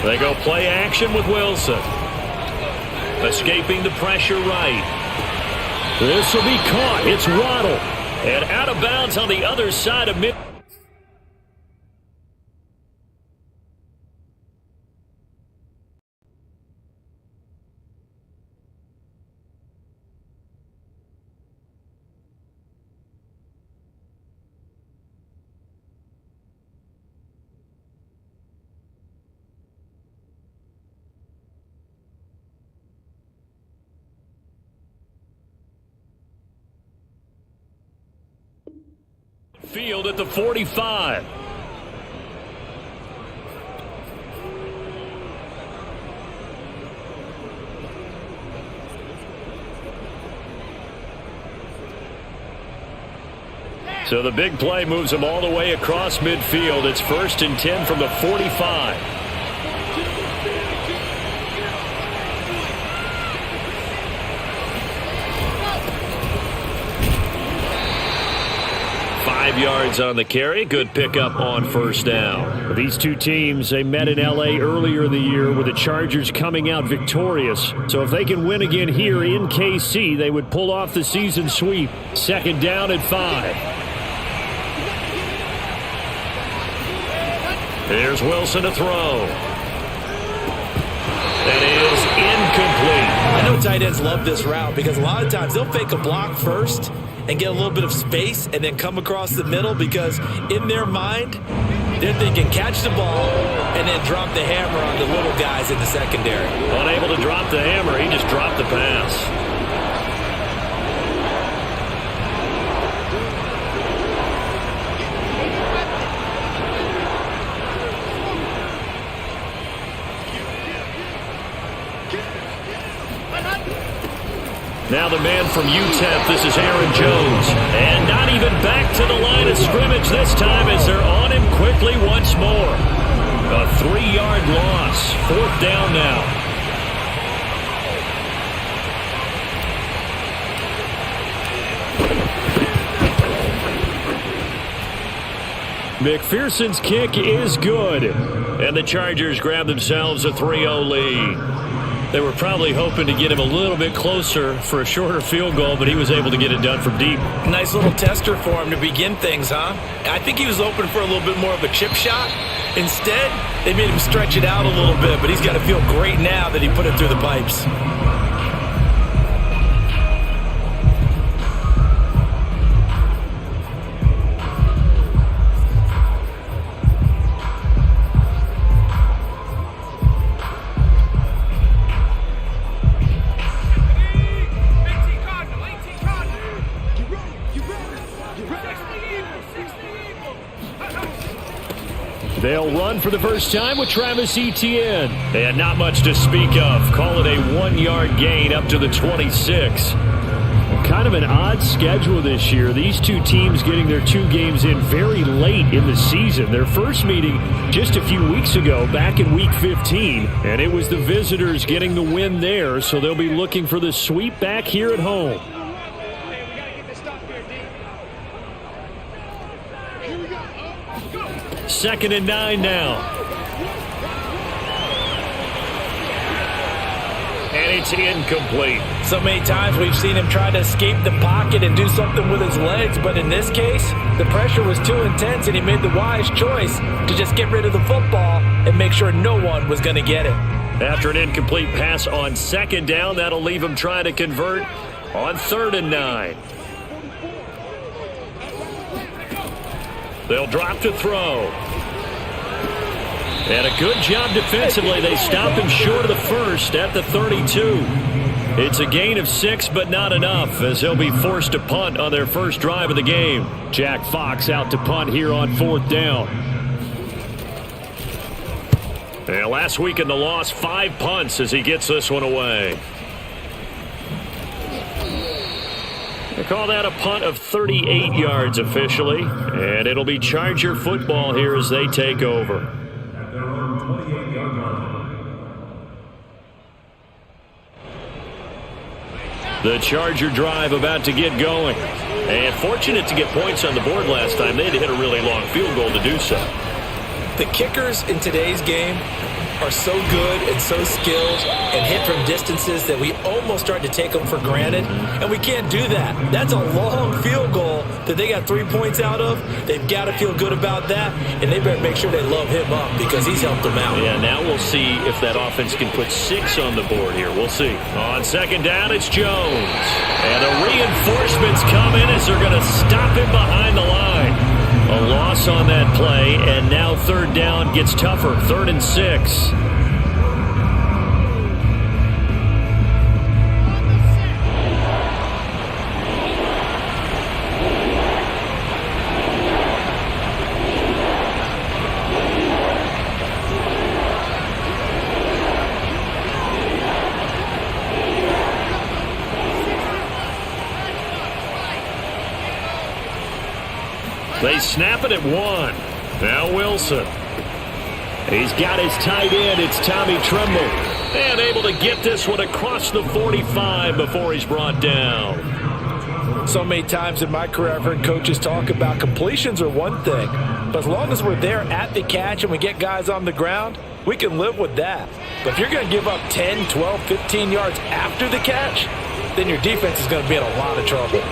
They go play action with Wilson. Escaping the pressure right. This will be caught. It's Waddle. And out of bounds on the other side of mid. Field at the 45. So the big play moves them all the way across midfield. It's 1st and 10 from the 45. Yards on the carry. Good pickup on 1st down. These two teams, they met in LA earlier in the year with the Chargers coming out victorious. So if they can win again here in KC, they would pull off the season sweep. 2nd down at 5. Here's Wilson to throw. That is incomplete. I know tight ends love this route because a lot of times they'll fake a block first and get a little bit of space and then come across the middle because in their mind, they're thinking catch the ball and then drop the hammer on the little guys in the secondary. Unable to drop the hammer, he just dropped the pass. Now the man from UTEP, this is Aaron Jones. And not even back to the line of scrimmage this time as they're on him quickly once more. A 3-yard loss. 4th down now. McPherson's kick is good. And the Chargers grab themselves a 3-0 lead. They were probably hoping to get him a little bit closer for a shorter field goal, but he was able to get it done from deep. Nice little tester for him to begin things, huh? I think he was open for a little bit more of a chip shot. Instead, they made him stretch it out a little bit, but he's got to feel great now that he put it through the pipes. They'll run for the first time with Travis Etienne. They had not much to speak of. Call it a 1-yard gain up to the 26. Kind of an odd schedule this year. These two teams getting their 2 games in very late in the season. Their first meeting just a few weeks ago, back in Week 15. And it was the visitors getting the win there, so they'll be looking for the sweep back here at home. Second and 9 now. And it's incomplete. So many times we've seen him try to escape the pocket and do something with his legs, but in this case, the pressure was too intense and he made the wise choice to just get rid of the football and make sure no one was going to get it. After an incomplete pass on 2nd down, that'll leave him trying to convert on 3rd and 9. They'll drop to throw. And a good job defensively. They stop him short of the first at the 32. It's a gain of 6, but not enough, as they'll be forced to punt on their first drive of the game. Jack Fox out to punt here on 4th down. And last week in the loss, 5 punts as he gets this one away. They call that a punt of 38 yards officially, and it'll be Charger football here as they take over. The Charger drive about to get going. And fortunate to get points on the board last time. They had to hit a really long field goal to do so. The kickers in today's game are so good and so skilled and hit from distances that we almost start to take them for granted, and we can't do that. That's a long field goal that they got 3 points out of. They've got to feel good about that, and they better make sure they load him up because he's helped them out. Yeah, now we'll see if that offense can put 6 on the board here. We'll see. On second down, it's Jones. And the reinforcements come in as they're going to stop him behind the line. A loss on that play, and now third down gets tougher. 3rd and 6. They snap it at 1. Now Wilson. He's got his tight end. It's Tommy Tremble. And able to get this one across the 45 before he's brought down. So many times in my career I've heard coaches talk about completions are one thing. But as long as we're there at the catch and we get guys on the ground, we can live with that. But if you're going to give up 10, 12, 15 yards after the catch, then your defense is going to be in a lot of trouble.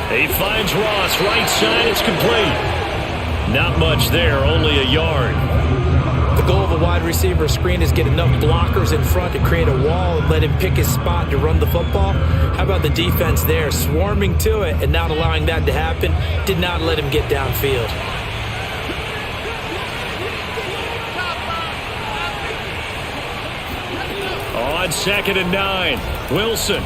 He finds Ross, right side, it's complete. Not much there, only a yard. The goal of a wide receiver screen is get enough blockers in front to create a wall and let him pick his spot to run the football. How about the defense there, swarming to it and not allowing that to happen? Did not let him get downfield. On 2nd and 9, Wilson.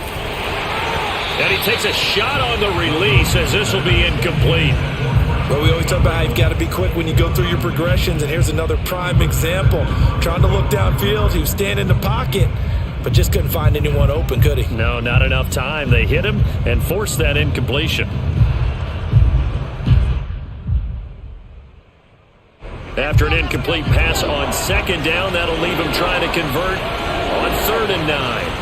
And he takes a shot on the release as this will be incomplete. Well, we always talk about how you've got to be quick when you go through your progressions, and here's another prime example. Trying to look downfield, he was standing in the pocket, but just couldn't find anyone open, could he? No, not enough time. They hit him and forced that incompletion. After an incomplete pass on 2nd down, that'll leave him trying to convert on 3rd and 9.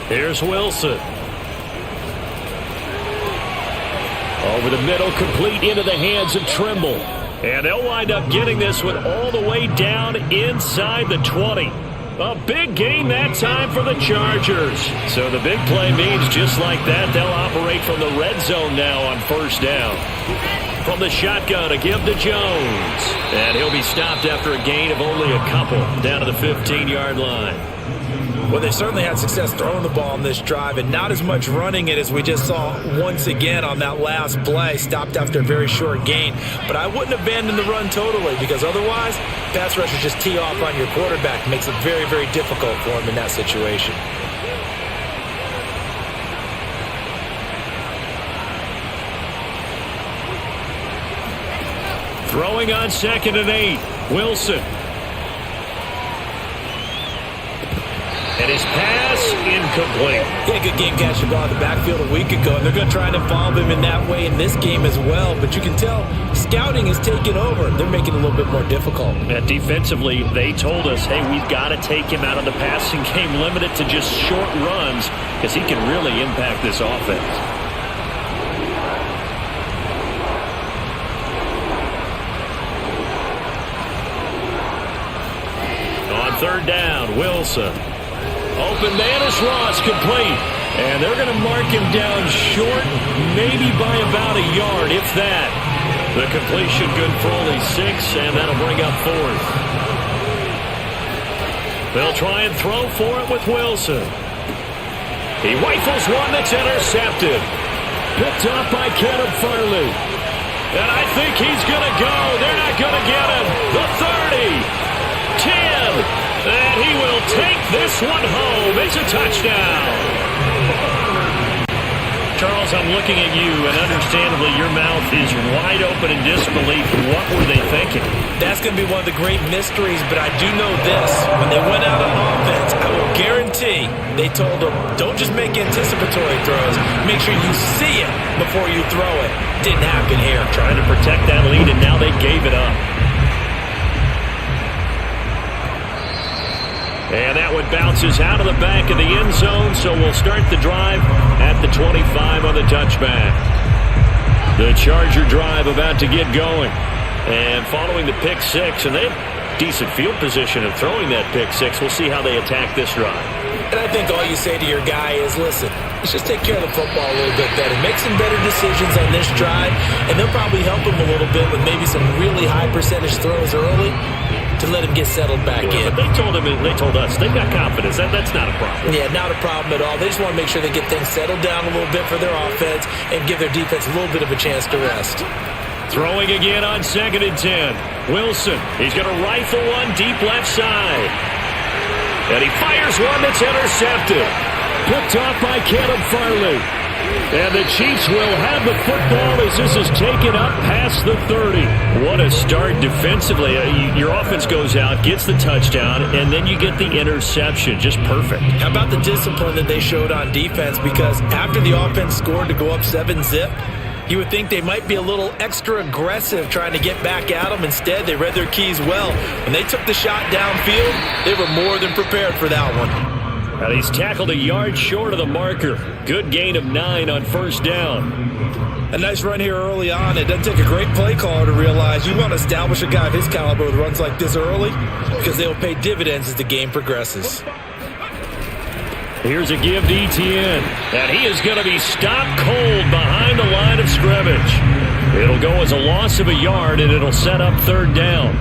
Here's Wilson. Over the middle, complete into the hands of Trimble. And they'll wind up getting this one all the way down inside the 20. A big gain that time for the Chargers. So the big play means just like that, they'll operate from the red zone now on 1st down. From the shotgun, a give to Jones. And he'll be stopped after a gain of only a couple down to the 15-yard line. Well, they certainly had success throwing the ball on this drive and not as much running it as we just saw once again on that last play, stopped after a very short gain. But I wouldn't abandon the run totally because otherwise, pass rushers just tee off on your quarterback. It makes it very, very difficult for him in that situation. Throwing on 2nd and 8, Wilson. And his pass incomplete. Yeah, good game catching ball in the backfield a week ago, and they're going to try and involve him in that way in this game as well. But you can tell scouting is taking over. They're making it a little bit more difficult. And defensively, they told us, hey, we've got to take him out of the passing game, limit it to just short runs because he can really impact this offense. On 3rd down, Wilson. Open man is Ross, complete. And they're going to mark him down short, maybe by about a yard, if that. The completion good for only 6, and that'll bring up 4th. They'll try and throw for it with Wilson. He rifles one that's intercepted. Picked up by Kevin Farley. And I think he's going to go. They're not going to get him. The 30, 10. And he will take this one home. It's a touchdown. Charles, I'm looking at you, and understandably your mouth is wide open in disbelief. What were they thinking? That's going to be one of the great mysteries, but I do know this. When they went out on offense, I would guarantee they told him, don't just make anticipatory throws. Make sure you see it before you throw it. Didn't happen here. Trying to protect that lead, and now they gave it up. And that one bounces out of the back of the end zone, so we'll start the drive at the 25 on the touchback. The Charger drive about to get going. And following the pick six, and they have decent field position of throwing that pick six. We'll see how they attack this drive. And I think all you say to your guy is, listen, let's just take care of the football a little bit better. Make some better decisions on this drive, and they'll probably help him a little bit with maybe some really high percentage throws early to let him get settled back in. But they told us they've got confidence. That's not a problem. Yeah, not a problem at all. They just want to make sure they get things settled down a little bit for their offense and give their defense a little bit of a chance to rest. Throwing again on 2nd and 10. Wilson, he's going to rifle one deep left side. And he fires one that's intercepted. Picked off by Caleb Farley. And the Chiefs will have the football as this is taken up past the 30. What a start defensively. Your offense goes out, gets the touchdown, and then you get the interception. Just perfect. How about the discipline that they showed on defense? Because after the offense scored to go up 7-zip, you would think they might be a little extra aggressive trying to get back at them. Instead, they read their keys well. When they took the shot downfield, they were more than prepared for that one. And he's tackled a yard short of the marker. Good gain of 9 on first down. A nice run here early on. It doesn't take a great play caller to realize you want to establish a guy of his caliber with runs like this early because they'll pay dividends as the game progresses. Here's a give to Etienne, and he is going to be stopped cold behind the line of scrimmage. It'll go as a loss of a yard, and it'll set up 3rd down.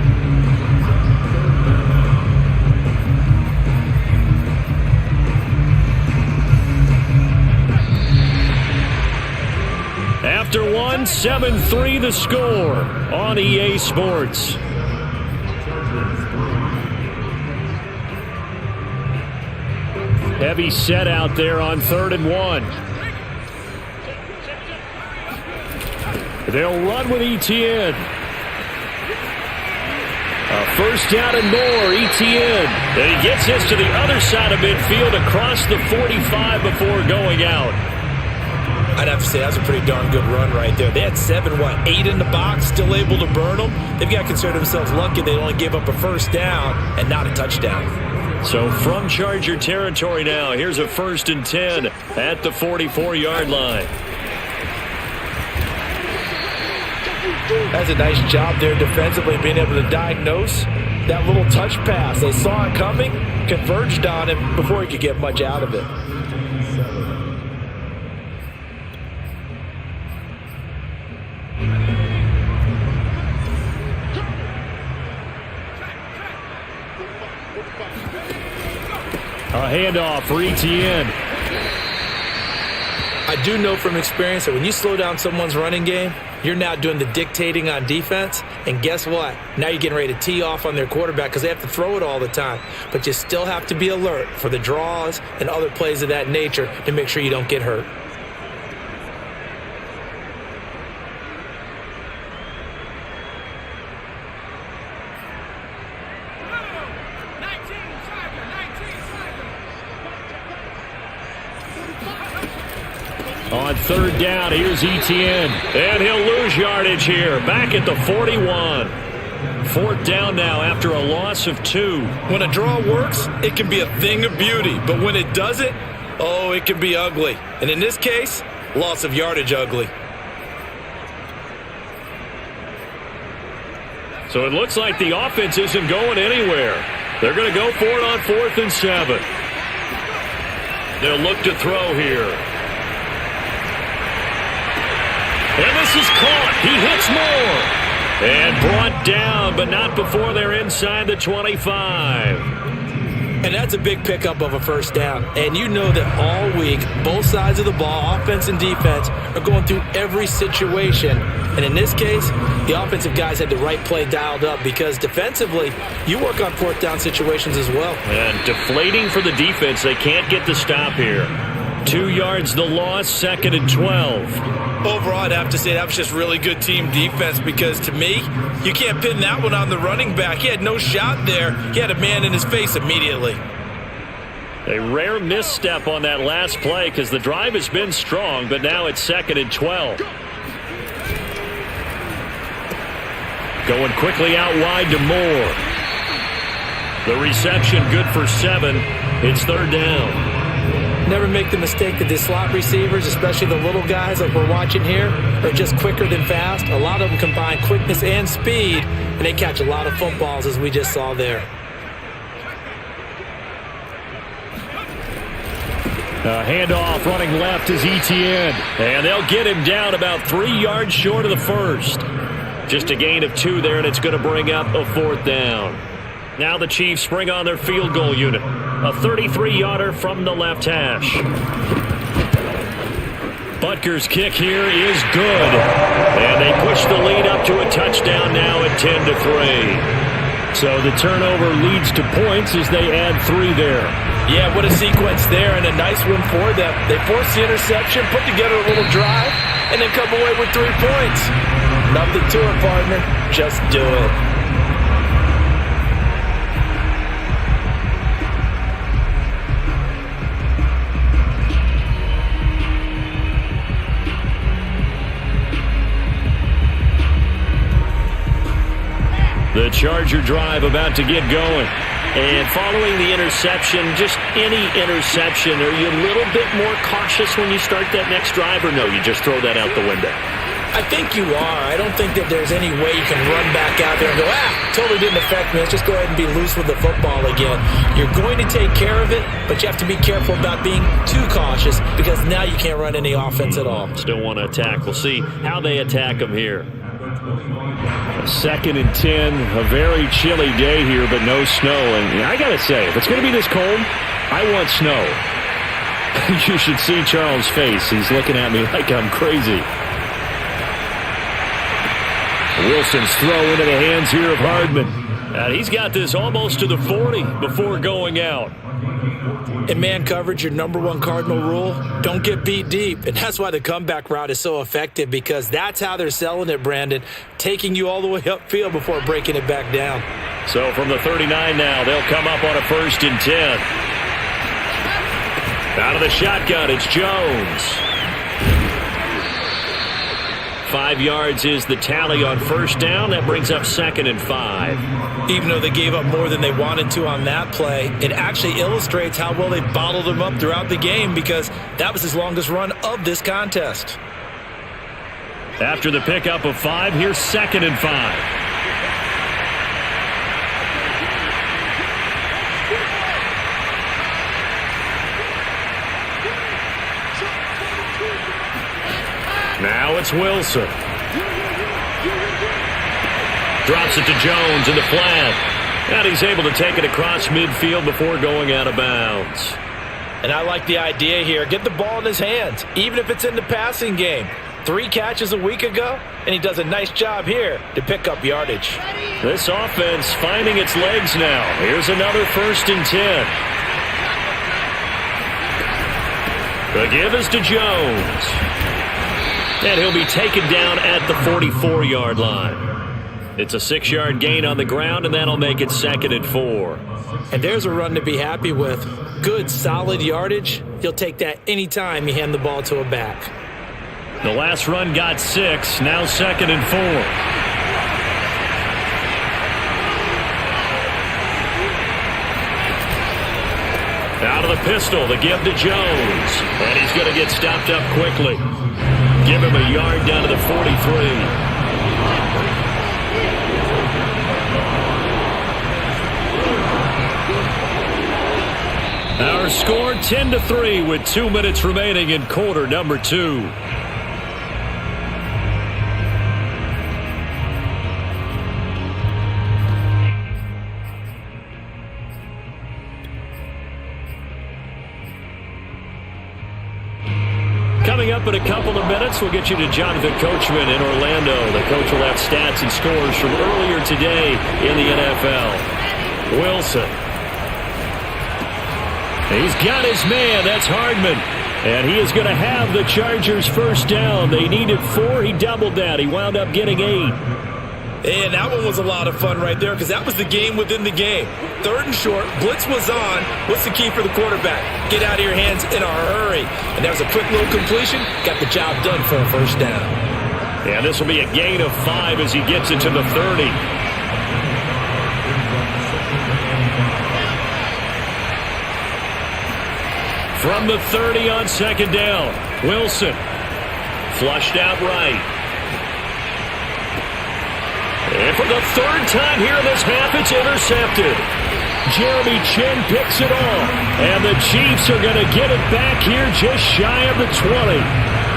After 1, 7-3 the score on EA Sports. Heavy set out there on 3rd and 1. They'll run with Etienne. A first down and more, Etienne. And he gets this to the other side of midfield across the 45 before going out. I'd have to say that's a pretty darn good run right there. They had 8 in the box, still able to burn them. They've got to consider themselves lucky they only gave up a first down and not a touchdown. So from Charger territory now, here's a 1st and 10 at the 44-yard line. That's a nice job there defensively, being able to diagnose that little touch pass. They saw it coming, converged on him before he could get much out of it. A handoff for Etienne. I do know from experience that when you slow down someone's running game, you're now doing the dictating on defense. And guess what? Now you're getting ready to tee off on their quarterback because they have to throw it all the time. But you still have to be alert for the draws and other plays of that nature to make sure you don't get hurt. On 3rd down, here's Etienne. And he'll lose yardage here. Back at the 41. 4th down now after a loss of 2. When a draw works, it can be a thing of beauty. But when it doesn't, oh, it can be ugly. And in this case, loss of yardage ugly. So it looks like the offense isn't going anywhere. They're going to go for it on 4th and 7. They'll look to throw here. And this is caught. He hits more. And brought down, but not before they're inside the 25. And that's a big pickup of a first down. And you know that all week, both sides of the ball, offense and defense, are going through every situation. And in this case, the offensive guys had the right play dialed up because defensively, you work on 4th down situations as well. And deflating for the defense. They can't get the stop here. 2 yards the loss, 2nd and 12. Overall, I'd have to say that was just really good team defense because, to me, you can't pin that one on the running back. He had no shot there. He had a man in his face immediately. A rare misstep on that last play because the drive has been strong, but now it's 2nd and 12. Going quickly out wide to Moore. The reception good for 7. It's 3rd down. Never make the mistake that the slot receivers, especially the little guys like we're watching here, are just quicker than fast. A lot of them combine quickness and speed, and they catch a lot of footballs as we just saw there. Handoff running left is Etienne. And they'll get him down about 3 yards short of the first. Just a gain of 2 there, and it's going to bring up a 4th down. Now the Chiefs bring on their field goal unit. A 33-yarder from the left hash. Butker's kick here is good. And they push the lead up to a touchdown now at 10-3. So the turnover leads to points as they add 3 there. Yeah, what a sequence there, and a nice one for them. They force the interception, put together a little drive, and then come away with 3 points. Nothing to it, partner. Just do it. The Charger drive about to get going. And following the interception, just any interception, are you a little bit more cautious when you start that next drive, or no, you just throw that out the window? I think you are. I don't think that there's any way you can run back out there and go, totally didn't affect me. Let's just go ahead and be loose with the football again. You're going to take care of it, but you have to be careful about being too cautious because now you can't run any offense at all. Still want to attack. We'll see how they attack them here. 2nd and 10, a very chilly day here, but no snow. And I got to say, if it's going to be this cold, I want snow. You should see Charles' face. He's looking at me like I'm crazy. Wilson's throw into the hands here of Hardman. And he's got this almost to the 40 before going out. In man coverage, your #1 cardinal rule, don't get beat deep. And that's why the comeback route is so effective, because that's how they're selling it, Brandon. Taking you all the way upfield before breaking it back down. So from the 39 now, they'll come up on a 1st and 10. Out of the shotgun, it's Jones. 5 yards is the tally on 1st down. That brings up 2nd and 5. Even though they gave up more than they wanted to on that play, it actually illustrates how well they bottled them up throughout the game, because that was his longest run of this contest. After the pickup of 5, here's 2nd and 5. Now it's Wilson. Drops it to Jones in the flat. And he's able to take it across midfield before going out of bounds. And I like the idea here. Get the ball in his hands, even if it's in the passing game. 3 catches a week ago, and he does a nice job here to pick up yardage. This offense finding its legs now. Here's another 1st and 10. The give is to Jones. And he'll be taken down at the 44-yard line. It's a 6-yard gain on the ground, and that'll make it 2nd and 4. And there's a run to be happy with. Good, solid yardage. You'll take that anytime you hand the ball to a back. The last run got 6, now 2nd and 4. Out of the pistol, the give to Jones. And he's going to get stopped up quickly. Give him a yard down to the 43. Our score 10-3 with 2 minutes remaining in quarter number 2. Coming up in a couple of minutes, we'll get you to Jonathan Coachman in Orlando. The coach will have stats and scores from earlier today in the NFL. Wilson. He's got his man. That's Hardman. And he is going to have the Chargers' 1st down. They needed 4. He doubled that. He wound up getting 8. And that one was a lot of fun right there because that was the game within the game. 3rd and short, blitz was on. What's the key for the quarterback? Get out of your hands in a hurry. And that was a quick little completion. Got the job done for a first down. Yeah, this will be a gain of 5 as he gets it to the 30. From the 30 on 2nd down, Wilson flushed out right. And for the 3rd time here in this half, it's intercepted. Jeremy Chin picks it off. And the Chiefs are going to get it back here just shy of the 20.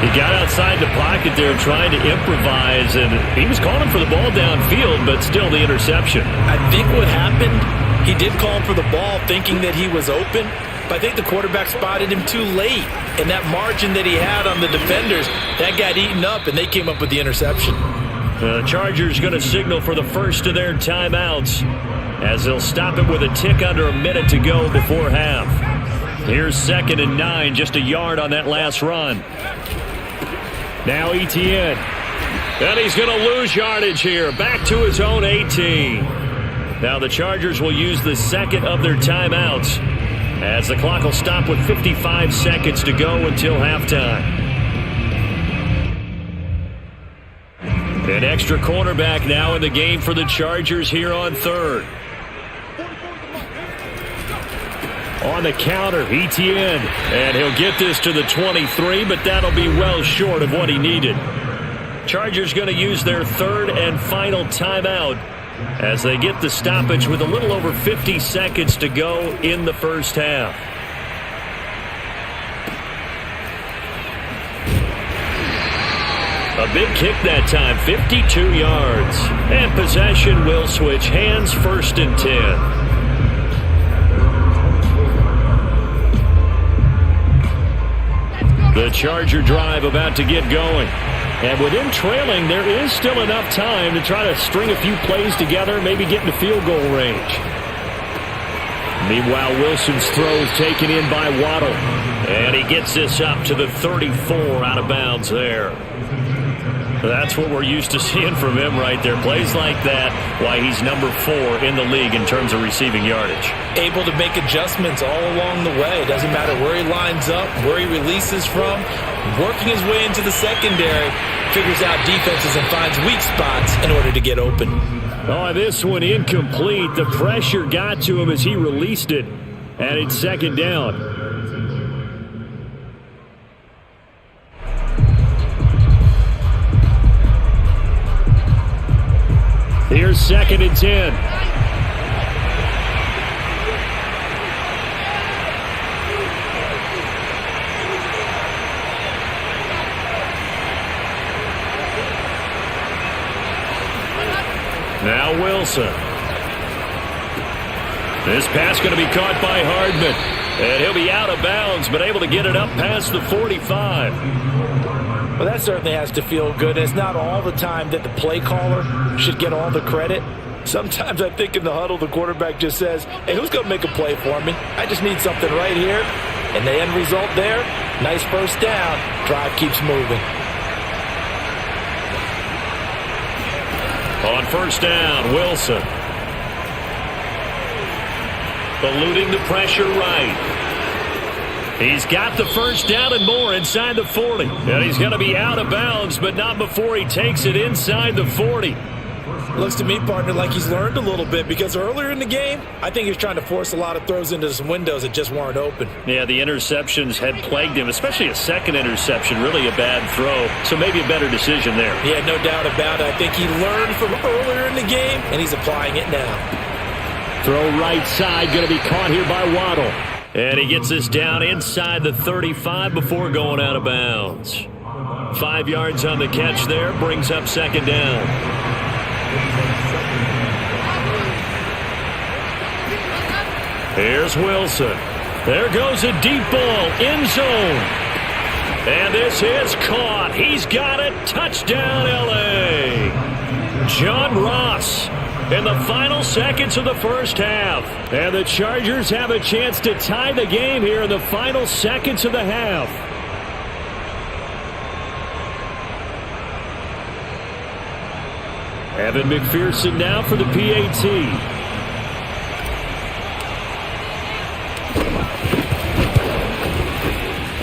He got outside the pocket there trying to improvise, and he was calling for the ball downfield, but still the interception. I think what happened, he did call for the ball thinking that he was open, but I think the quarterback spotted him too late. And that margin that he had on the defenders, that got eaten up, and they came up with the interception. The Chargers going to signal for the first of their timeouts as they'll stop it with a tick under a minute to go before half. Here's 2nd and 9, just a yard on that last run. Now Etienne. And he's going to lose yardage here. Back to his own 18. Now the Chargers will use the 2nd of their timeouts as the clock will stop with 55 seconds to go until halftime. An extra cornerback now in the game for the Chargers here on 3rd. On the counter, Etienne. And he'll get this to the 23, but that'll be well short of what he needed. Chargers going to use their 3rd and final timeout as they get the stoppage with a little over 50 seconds to go in the first half. A big kick that time, 52 yards. And possession will switch hands, 1st and 10. The Charger drive about to get going. And with him trailing, there is still enough time to try to string a few plays together, maybe get into field goal range. Meanwhile, Wilson's throw is taken in by Waddle. And he gets this up to the 34 out of bounds there. That's what we're used to seeing from him right there. Plays like that, why he's number 4 in the league in terms of receiving yardage. Able to make adjustments all along the way. Doesn't matter where he lines up, where he releases from. Working his way into the secondary, figures out defenses and finds weak spots in order to get open. Oh, this one incomplete. The pressure got to him as he released it, and it's 2nd down. Here's 2nd and 10. Now Wilson. This pass going to be caught by Hardman. And he'll be out of bounds, but able to get it up past the 45. Well, that certainly has to feel good. It's not all the time that the play caller should get all the credit. Sometimes I think in the huddle, the quarterback just says, hey, who's going to make a play for me? I just need something right here. And the end result there, nice first down. Drive keeps moving. On 1st down, Wilson. Eluding the pressure right. He's got the first down and more inside the 40. And he's going to be out of bounds, but not before he takes it inside the 40. Looks to me, partner, like he's learned a little bit because earlier in the game, I think he was trying to force a lot of throws into some windows that just weren't open. Yeah, the interceptions had plagued him, especially a 2nd interception, really a bad throw. So maybe a better decision there. Yeah, no doubt about it. I think he learned from earlier in the game, and he's applying it now. Throw right side, going to be caught here by Waddle. And he gets this down inside the 35 before going out of bounds. 5 yards on the catch there, brings up 2nd down. Here's Wilson. There goes a deep ball, end zone. And this is caught. He's got it. Touchdown, LA. John Ross in the final seconds of the first half. And the Chargers have a chance to tie the game here in the final seconds of the half. Evan McPherson now for the PAT.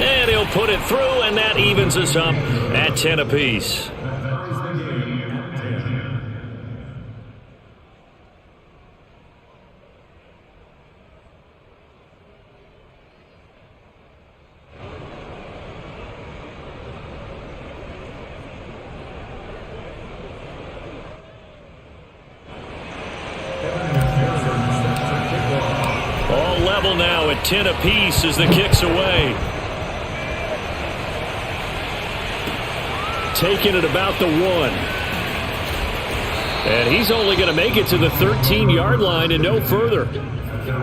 And he'll put it through, and that evens us up at 10 apiece. All level now at 10 apiece as the kick's away. Taking it about the 1. And he's only going to make it to the 13-yard line and no further.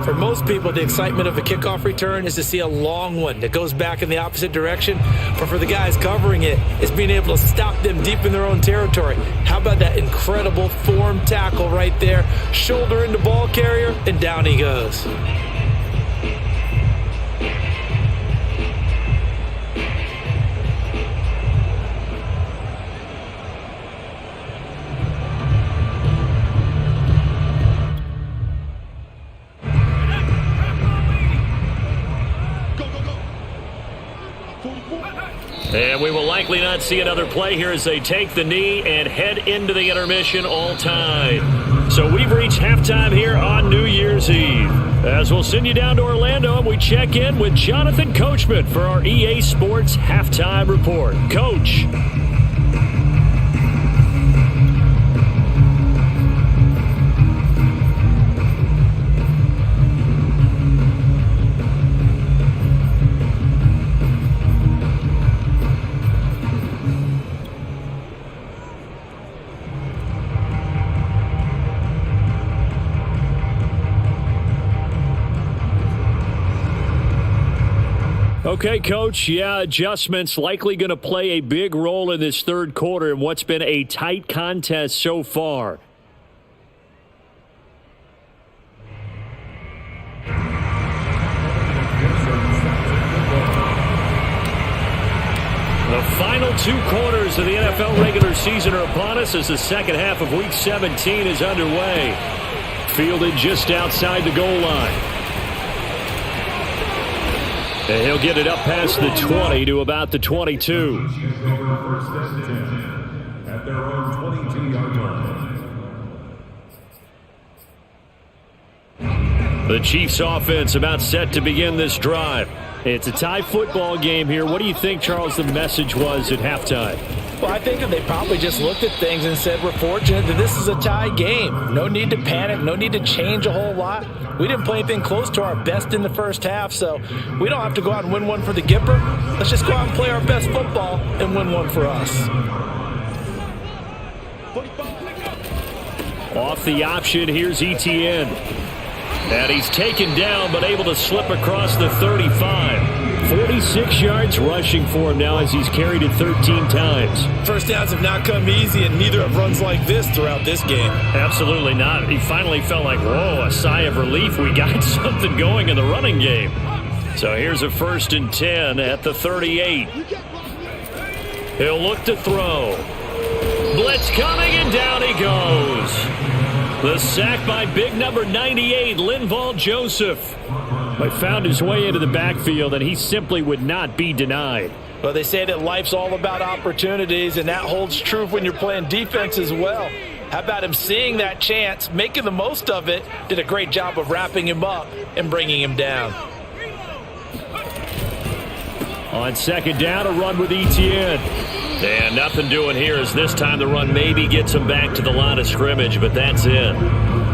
For most people, the excitement of a kickoff return is to see a long one that goes back in the opposite direction. But for the guys covering it, it's being able to stop them deep in their own territory. How about that incredible form tackle right there? Shoulder into ball carrier, and down he goes. And we will likely not see another play here as they take the knee and head into the intermission all tied. So we've reached halftime here on New Year's Eve. As we'll send you down to Orlando and we check in with Jonathan Coachman for our EA Sports Halftime Report. Coach. Okay, Coach, adjustments likely going to play a big role in this third quarter in what's been a tight contest so far. The final 2 quarters of the NFL regular season are upon us as the second half of Week 17 is underway. Fielded just outside the goal line. And he'll get it up past the 20 to about the 22. At their own 22-yard line. The Chiefs offense about set to begin this drive. It's a tie football game here. What do you think, Charles, the message was at halftime? Well, I think that they probably just looked at things and said, we're fortunate that this is a tie game. No need to panic. No need to change a whole lot. We didn't play anything close to our best in the first half, so we don't have to go out and win one for the Gipper. Let's just go out and play our best football and win one for us. Off the option, here's Etienne. And he's taken down, but able to slip across the 35. 46 yards rushing for him now as he's carried it 13 times. First downs have not come easy, and neither have runs like this throughout this game. Absolutely not. He finally felt like, whoa, a sigh of relief. We got something going in the running game. So here's a 1st and 10 at the 38. He'll look to throw. Blitz coming, and down he goes. The sack by big number 98, Linval Joseph. But found his way into the backfield, and he simply would not be denied. Well, they say that life's all about opportunities, and that holds true when you're playing defense as well. How about him seeing that chance, making the most of it, did a great job of wrapping him up and bringing him down. On second down, a run with Etienne. And nothing doing here as this time the run maybe gets him back to the line of scrimmage, but that's it.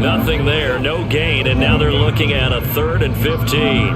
Nothing there, no gain, and now they're looking at a 3rd and 15.